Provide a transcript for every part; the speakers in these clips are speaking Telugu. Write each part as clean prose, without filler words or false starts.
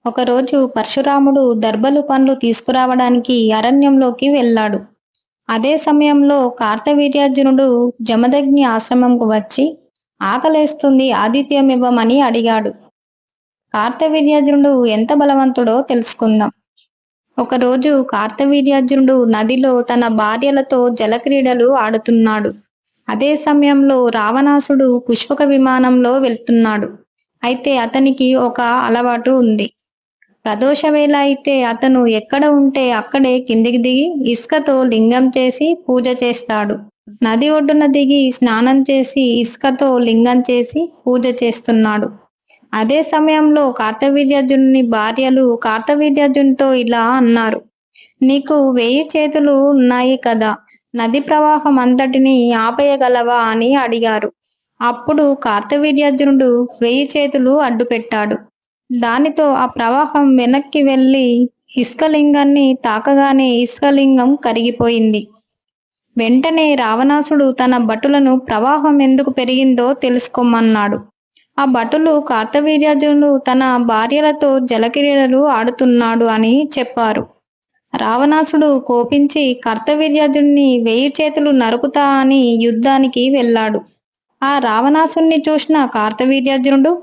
ఒకరోజు పరశురాముడు దర్భలు పండ్లు తీసుకురావడానికి అరణ్యంలోకి వెళ్ళాడు. అదే సమయంలో కార్తవీర్యార్జునుడు జమదగ్ని ఆశ్రమంకు వచ్చి ఆకలేస్తుంది, ఆతిథ్యమివ్వమని అడిగాడు. కార్తవీర్యార్జునుడు ఎంత బలవంతుడో తెలుసుకుందాం. ఒకరోజు కార్తవీర్యార్జునుడు నదిలో తన భార్యలతో జలక్రీడలు ఆడుతున్నాడు. అదే సమయంలో రావణాసుడు పుష్పక విమానంలో వెళ్తున్నాడు. అయితే అతనికి ఒక అలవాటు ఉంది. ప్రదోష వేళ అయితే అతను ఎక్కడ ఉంటే అక్కడే కిందికి దిగి ఇసుకతో లింగం చేసి పూజ చేస్తాడు. నది ఒడ్డున దిగి స్నానం చేసి ఇసుకతో లింగం చేసి పూజ చేస్తున్నాడు. అదే సమయంలో కార్తవీర్యార్జునుని భార్యలు కార్తవీర్యార్జునితో ఇలా అన్నారు: నీకు 1000 చేతులు ఉన్నాయి కదా, నది ప్రవాహం అంతటిని ఆపేయగలవా అని అడిగారు. అప్పుడు కార్తవీర్యార్జునుడు 1000 చేతులు అడ్డుపెట్టాడు. దానితో ఆ ప్రవాహం వెనక్కి వెళ్ళి ఇసుకలింగాన్ని తాకగానే ఇసుకలింగం కరిగిపోయింది. వెంటనే రావణాసుడు తన భటులను ప్రవాహం ఎందుకు పెరిగిందో తెలుసుకోమన్నాడు. ఆ భటులు కార్తవీర్యార్జునుడు తన భార్యలతో జలక్రీడలు ఆడుతున్నాడు అని చెప్పారు. రావణాసుడు కోపించి కార్తవీర్యార్జునుని 1000 చేతులు నరుకుతా అని యుద్ధానికి వెళ్ళాడు. ఆ రావణాసుని చూసిన కార్తవీర్యార్జునుడు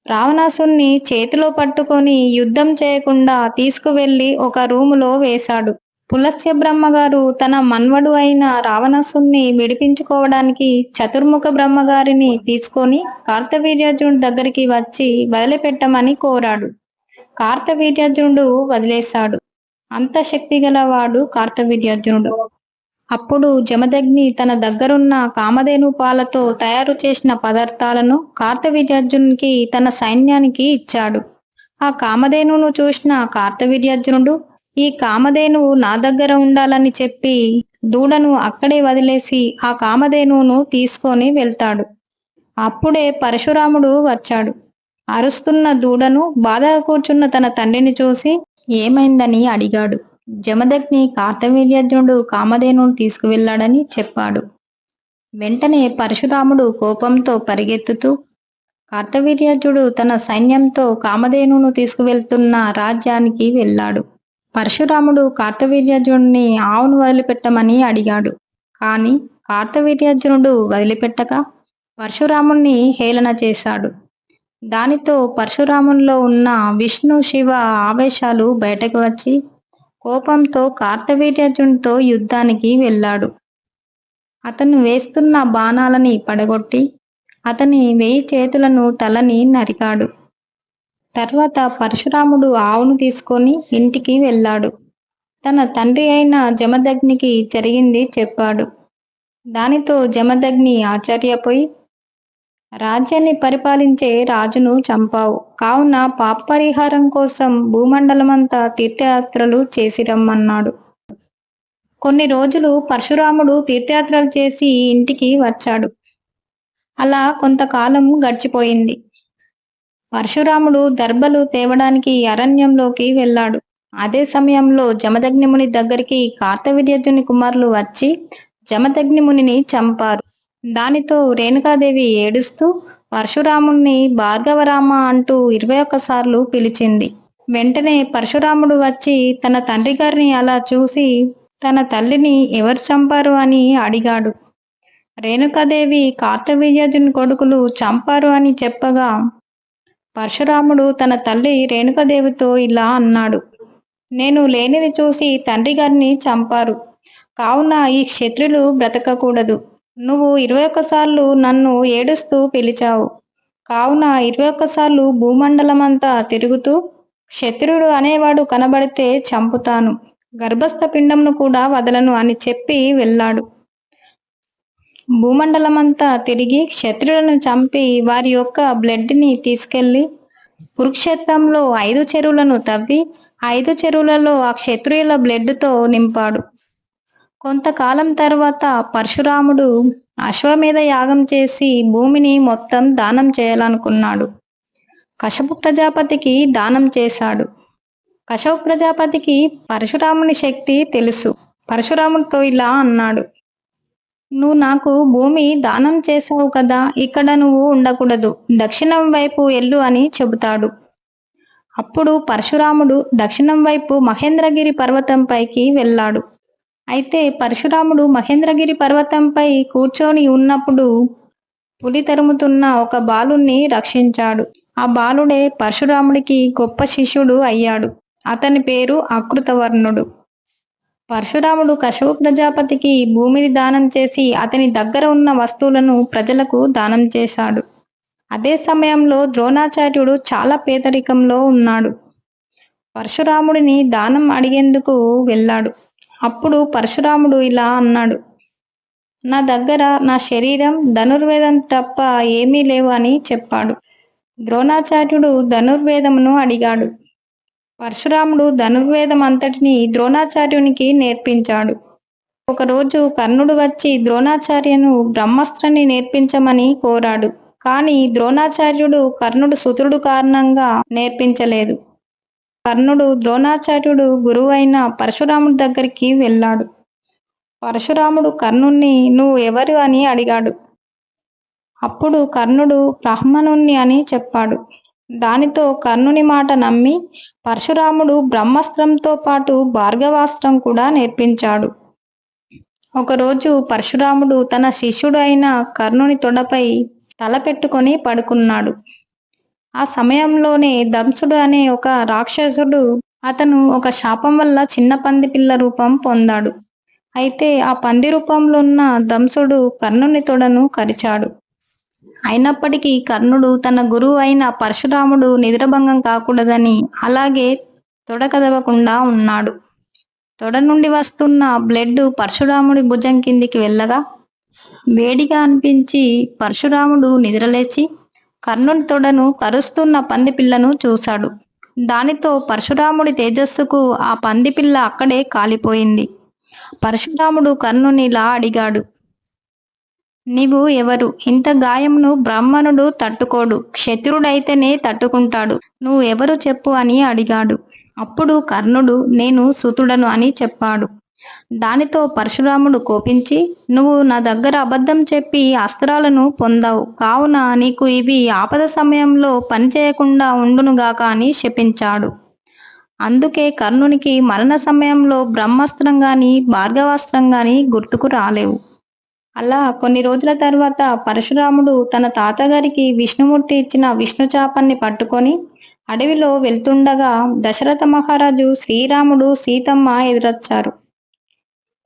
రావణాసుని చేతిలో పట్టుకొని యుద్ధం చేయకుండా తీసుకువెళ్లి ఒక రూములో వేశాడు. పులస్త్య బ్రహ్మగారు తన మన్వడు అయిన రావణాసుని విడిపించుకోవడానికి చతుర్ముఖ బ్రహ్మగారిని తీసుకొని కార్తవీర్యార్జునుడి దగ్గరికి వచ్చి వదిలిపెట్టమని కోరాడు. కార్తవీర్యార్జునుడు వదిలేశాడు. అంత శక్తి గలవాడు కార్తవీర్యార్జునుడు. అప్పుడు జమదగ్ని తన దగ్గరున్న కామధేను పాలతో తయారు చేసిన పదార్థాలను కార్తవీర్యార్జునునికి తన సైన్యానికి ఇచ్చాడు. ఆ కామధేనును చూసిన కార్తవీర్యార్జునుడు ఈ కామధేనువు నా దగ్గర ఉండాలని చెప్పి దూడను అక్కడే వదిలేసి ఆ కామధేనువును తీసుకొని వెళ్తాడు. అప్పుడే పరశురాముడు వచ్చాడు. అరుస్తున్న దూడను బాధగా కూర్చున్న తన తండ్రిని చూసి ఏమైందని అడిగాడు. జమదగ్ని కార్తవీర్యార్జునుడు కామధేనువును తీసుకువెళ్ళాడని చెప్పాడు. వెంటనే పరశురాముడు కోపంతో పరిగెత్తుతూ కార్తవీర్యార్జునుడు తన సైన్యంతో కామధేనువును తీసుకువెళ్తున్న రాజ్యానికి వెళ్ళాడు. పరశురాముడు కార్తవీర్యార్జునుడిని ఆవును వదిలిపెట్టమని అడిగాడు. కానీ కార్తవీర్యార్జునుడు వదిలిపెట్టక పరశురాముణ్ణి హేళన చేశాడు. దానితో పరశురామునిలో ఉన్న విష్ణు శివ ఆవేశాలు బయటకు వచ్చి కోపంతో కార్తవీర్యార్జునుడితో యుద్ధానికి వెళ్ళాడు. అతను వేస్తున్న బాణాలని పడగొట్టి అతని 1000 చేతులను తలని నరికాడు. తర్వాత పరశురాముడు ఆవును తీసుకొని ఇంటికి వెళ్ళాడు. తన తండ్రి అయిన జమదగ్నికి జరిగింది చెప్పాడు. దానితో జమదగ్ని ఆశ్చర్యపోయి, రాజ్యాన్ని పరిపాలించే రాజును చంపావు, కావున పాప పరిహారం కోసం భూమండలమంతా తీర్థయాత్రలు చేసి రమ్మన్నాడు. కొన్ని రోజులు పరశురాముడు తీర్థయాత్రలు చేసి ఇంటికి వచ్చాడు. అలా కొంతకాలం గడిచిపోయింది. పరశురాముడు దర్భలు తేవడానికి అరణ్యంలోకి వెళ్ళాడు. అదే సమయంలో జమదగ్ని ముని దగ్గరికి కార్తవీర్యార్జుని కుమారులు వచ్చి జమదగ్ని మునిని చంపారు. దానితో రేణుకాదేవి ఏడుస్తూ పరశురాముణ్ణి భార్గవరామ అంటూ 21 సార్లు పిలిచింది. వెంటనే పరశురాముడు వచ్చి తన తండ్రి గారిని అలా చూసి తన తల్లిని ఎవరు చంపారు అని అడిగాడు. రేణుకాదేవి కార్తవీర్యార్జుని కొడుకులు చంపారు అని చెప్పగా పరశురాముడు తన తల్లి రేణుకాదేవితో ఇలా అన్నాడు: నేను లేనిది చూసి తండ్రి గారిని చంపారు, కావున ఈ క్షత్రులు బ్రతకకూడదు. నువ్వు 21 సార్లు నన్ను ఏడుస్తూ పిలిచావు, కావున 21 సార్లు భూమండలమంతా తిరుగుతూ క్షత్రుడు అనేవాడు కనబడితే చంపుతాను, గర్భస్థ పిండంను కూడా వదలను అని చెప్పి వెళ్ళాడు. భూమండలమంతా తిరిగి క్షత్రులను చంపి వారి యొక్క బ్లడ్ని తీసుకెళ్లి కురుక్షేత్రంలో 5 చెరువులను తవ్వి 5 చెరువులలో ఆ క్షత్రియుల బ్లడ్తో నింపాడు. కొంతకాలం తర్వాత పరశురాముడు అశ్వమేధ యాగం చేసి భూమిని మొత్తం దానం చేయాలనుకున్నాడు. కశ్యప ప్రజాపతికి దానం చేశాడు. కశ్యప ప్రజాపతికి పరశురాముని శక్తి తెలుసు. పరశురాముడితో ఇలా అన్నాడు: నువ్వు నాకు భూమి దానం చేశావు కదా, ఇక్కడ నువ్వు ఉండకూడదు, దక్షిణం వైపు ఎల్లు అని చెబుతాడు. అప్పుడు పరశురాముడు దక్షిణం వైపు మహేంద్రగిరి పర్వతంపైకి వెళ్ళాడు. అయితే పరశురాముడు మహేంద్రగిరి పర్వతంపై కూర్చొని ఉన్నప్పుడు పులి తరుముతున్న ఒక బాలుణ్ణి రక్షించాడు. ఆ బాలుడే పరశురాముడికి గొప్ప శిష్యుడు అయ్యాడు. అతని పేరు అకృతవర్ణుడు. పరశురాముడు కశ్యప ప్రజాపతికి భూమిని దానం చేసి అతని దగ్గర ఉన్న వస్తువులను ప్రజలకు దానం చేశాడు. అదే సమయంలో ద్రోణాచార్యుడు చాలా పేదరికంలో ఉన్నాడు. పరశురాముడిని దానం అడిగేందుకు వెళ్ళాడు. అప్పుడు పరశురాముడు ఇలా అన్నాడు: నా దగ్గర నా శరీరం, ధనుర్వేదం తప్ప ఏమీ లేవు అని చెప్పాడు. ద్రోణాచార్యుడు ధనుర్వేదమును అడిగాడు. పరశురాముడు ధనుర్వేదం అంతటిని ద్రోణాచార్యునికి నేర్పించాడు. ఒకరోజు కర్ణుడు వచ్చి ద్రోణాచార్యును బ్రహ్మాస్త్రాన్ని నేర్పించమని కోరాడు. కానీ ద్రోణాచార్యుడు కర్ణుడు సుతుడు కారణంగా నేర్పించలేదు. కర్ణుడు ద్రోణాచార్యుడు గురువైన పరశురాముడి దగ్గరికి వెళ్ళాడు. పరశురాముడు కర్ణుణ్ణి నువ్వు ఎవరు అని అడిగాడు. అప్పుడు కర్ణుడు బ్రాహ్మణుణ్ణి అని చెప్పాడు. దానితో కర్ణుని మాట నమ్మి పరశురాముడు బ్రహ్మాస్త్రంతో పాటు భార్గవాస్త్రం కూడా నేర్పించాడు. ఒకరోజు పరశురాముడు తన శిష్యుడు అయిన కర్ణుని తొడపై తల పెట్టుకొని పడుకున్నాడు. ఆ సమయంలోనే దంసుడు అనే ఒక రాక్షసుడు, అతను ఒక శాపం వల్ల చిన్న పంది పిల్ల రూపం పొందాడు. అయితే ఆ పంది రూపంలో ఉన్న దంసుడు కర్ణుని తొడను కరిచాడు. అయినప్పటికీ కర్ణుడు తన గురువు అయిన పరశురాముడు నిద్రభంగం కాకూడదని అలాగే తొడ కదవకుండా ఉన్నాడు. తొడ నుండి వస్తున్న బ్లడ్ పరశురాముడి భుజం కిందికి వెళ్ళగా వేడిగా అనిపించి పరశురాముడు నిద్రలేచి కర్ణుని తొడను కరుస్తున్న పంది పిల్లను చూశాడు. దానితో పరశురాముడి తేజస్సుకు ఆ పంది పిల్ల అక్కడే కాలిపోయింది. పరశురాముడు కర్ణుని ఇలా అడిగాడు: నీవు ఎవరు? ఇంత గాయమును బ్రాహ్మణుడు తట్టుకోడు, క్షత్రుడైతేనే తట్టుకుంటాడు. నువ్వు ఎవరు చెప్పు అని అడిగాడు. అప్పుడు కర్ణుడు నేను సుతుడను అని చెప్పాడు. దానితో పరశురాముడు కోపించి, నువ్వు నా దగ్గర అబద్ధం చెప్పి అస్త్రాలను పొందావు, కావున నీకు ఇవి ఆపద సమయంలో పనిచేయకుండా ఉండునుగాక అని శపించాడు. అందుకే కర్ణునికి మరణ సమయంలో బ్రహ్మాస్త్రం గాని భార్గవాస్త్రం గాని గుర్తుకు రాలేవు. అలా కొన్ని రోజుల తర్వాత పరశురాముడు తన తాతగారికి విష్ణుమూర్తి ఇచ్చిన విష్ణు చాపాన్ని పట్టుకొని అడవిలో వెళ్తుండగా దశరథ మహారాజు, శ్రీరాముడు, సీతమ్మ ఎదురొచ్చారు.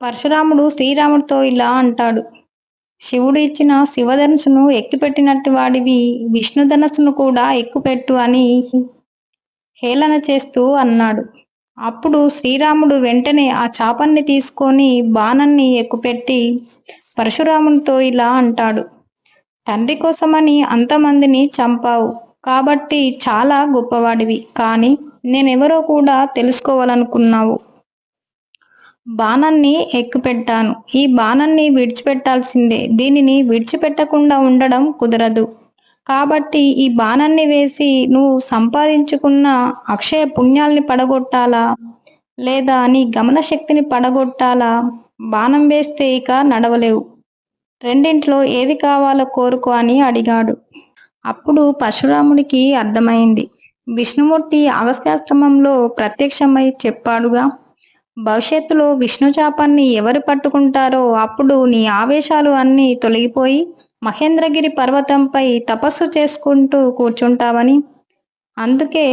పరశురాముడు శ్రీరాముడితో ఇలా అంటాడు: శివుడు ఇచ్చిన శివధనుసును ఎక్కుపెట్టినట్టు వాడివి విష్ణుధనస్సును కూడా ఎక్కుపెట్టు అని హేళన చేస్తూ అన్నాడు. అప్పుడు శ్రీరాముడు వెంటనే ఆ చాపాన్ని తీసుకొని బాణాన్ని ఎక్కుపెట్టి పరశురామునితో ఇలా అంటాడు: తండ్రి కోసమని అంతమందిని చంపావు కాబట్టి చాలా గొప్పవాడివి, కానీ నేనెవరో కూడా తెలుసుకోవాలనుకున్నావు. బాణాన్ని ఎక్కుపెట్టాను. ఈ బాణాన్ని విడిచిపెట్టాల్సిందే. దీనిని విడిచిపెట్టకుండా ఉండడం కుదరదు. కాబట్టి ఈ బాణాన్ని వేసి నువ్వు సంపాదించుకున్న అక్షయ పుణ్యాల్ని పడగొట్టాలా, లేదా నీ గమన శక్తిని పడగొట్టాలా? బాణం వేస్తే ఇక నడవలేవు. రెండింట్లో ఏది కావాలో కోరుకో అని అడిగాడు. అప్పుడు పరశురాముడికి అర్థమైంది. విష్ణుమూర్తి అగస్త్యాశ్రమంలో ప్రత్యక్షమై చెప్పాడుగా, భవిష్యత్తులో విష్ణు చాపాన్ని ఎవరు పట్టుకుంటారో అప్పుడు నీ ఆవేశాలు అన్నీ తొలగిపోయి మహేంద్రగిరి పర్వతంపై తపస్సు చేసుకుంటూ కూర్చుంటావని. అందుకే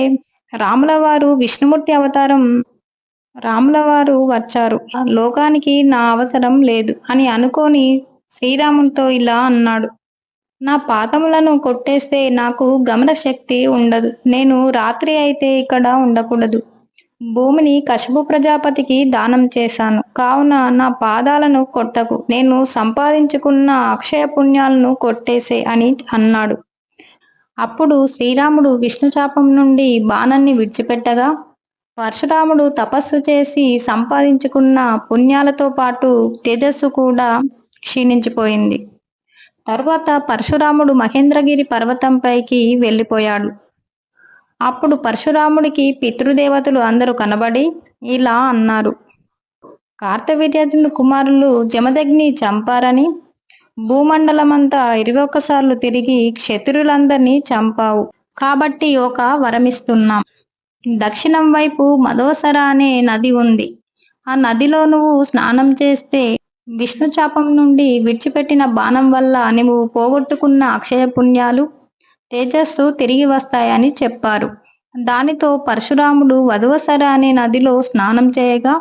రాములవారు విష్ణుమూర్తి అవతారం రాములవారు వచ్చారు, లోకానికి నా అవసరం లేదు అని అనుకొని శ్రీరామునితో ఇలా అన్నాడు: నా పాదములను కొట్టేస్తే నాకు గమన శక్తి ఉండదు. నేను రాత్రి అయితే ఇక్కడ ఉండకూడదు. భూమిని కశ్యప ప్రజాపతికి దానం చేశాను, కావున నా పాదాలను కొట్టకు. నేను సంపాదించుకున్న అక్షయ పుణ్యాలను కొట్టేసే అని అన్నాడు. అప్పుడు శ్రీరాముడు విష్ణుచాపం నుండి బాణాన్ని విడిచిపెట్టగా పరశురాముడు తపస్సు చేసి సంపాదించుకున్న పుణ్యాలతో పాటు తేజస్సు కూడా క్షీణించిపోయింది. తరువాత పరశురాముడు మహేంద్రగిరి పర్వతంపైకి వెళ్ళిపోయాడు. అప్పుడు పరశురాముడికి పితృదేవతలు అందరూ కనబడి ఇలా అన్నారు: కార్తవీర్యార్జునుడి కుమారులు జమదగ్ని చంపారని భూమండలమంతా 21 సార్లు తిరిగి క్షత్రులందరినీ చంపావు, కాబట్టి ఒక వరమిస్తున్నాం. దక్షిణం వైపు మదోసర అనే నది ఉంది. ఆ నదిలో నువ్వు స్నానం చేస్తే విష్ణు చాపం నుండి విడిచిపెట్టిన బాణం వల్ల నువ్వు పోగొట్టుకున్న అక్షయ పుణ్యాలు, తేజస్సు తిరిగి వస్తాయని చెప్పారు. దానితో పరశురాముడు వధువసర అనే నదిలో స్నానం చేయగా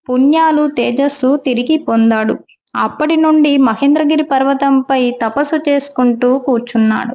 పుణ్యాలు, తేజస్సు తిరిగి పొందాడు. అప్పటి నుండి మహేంద్రగిరి పర్వతంపై తపస్సు చేసుకుంటూ కూర్చున్నాడు.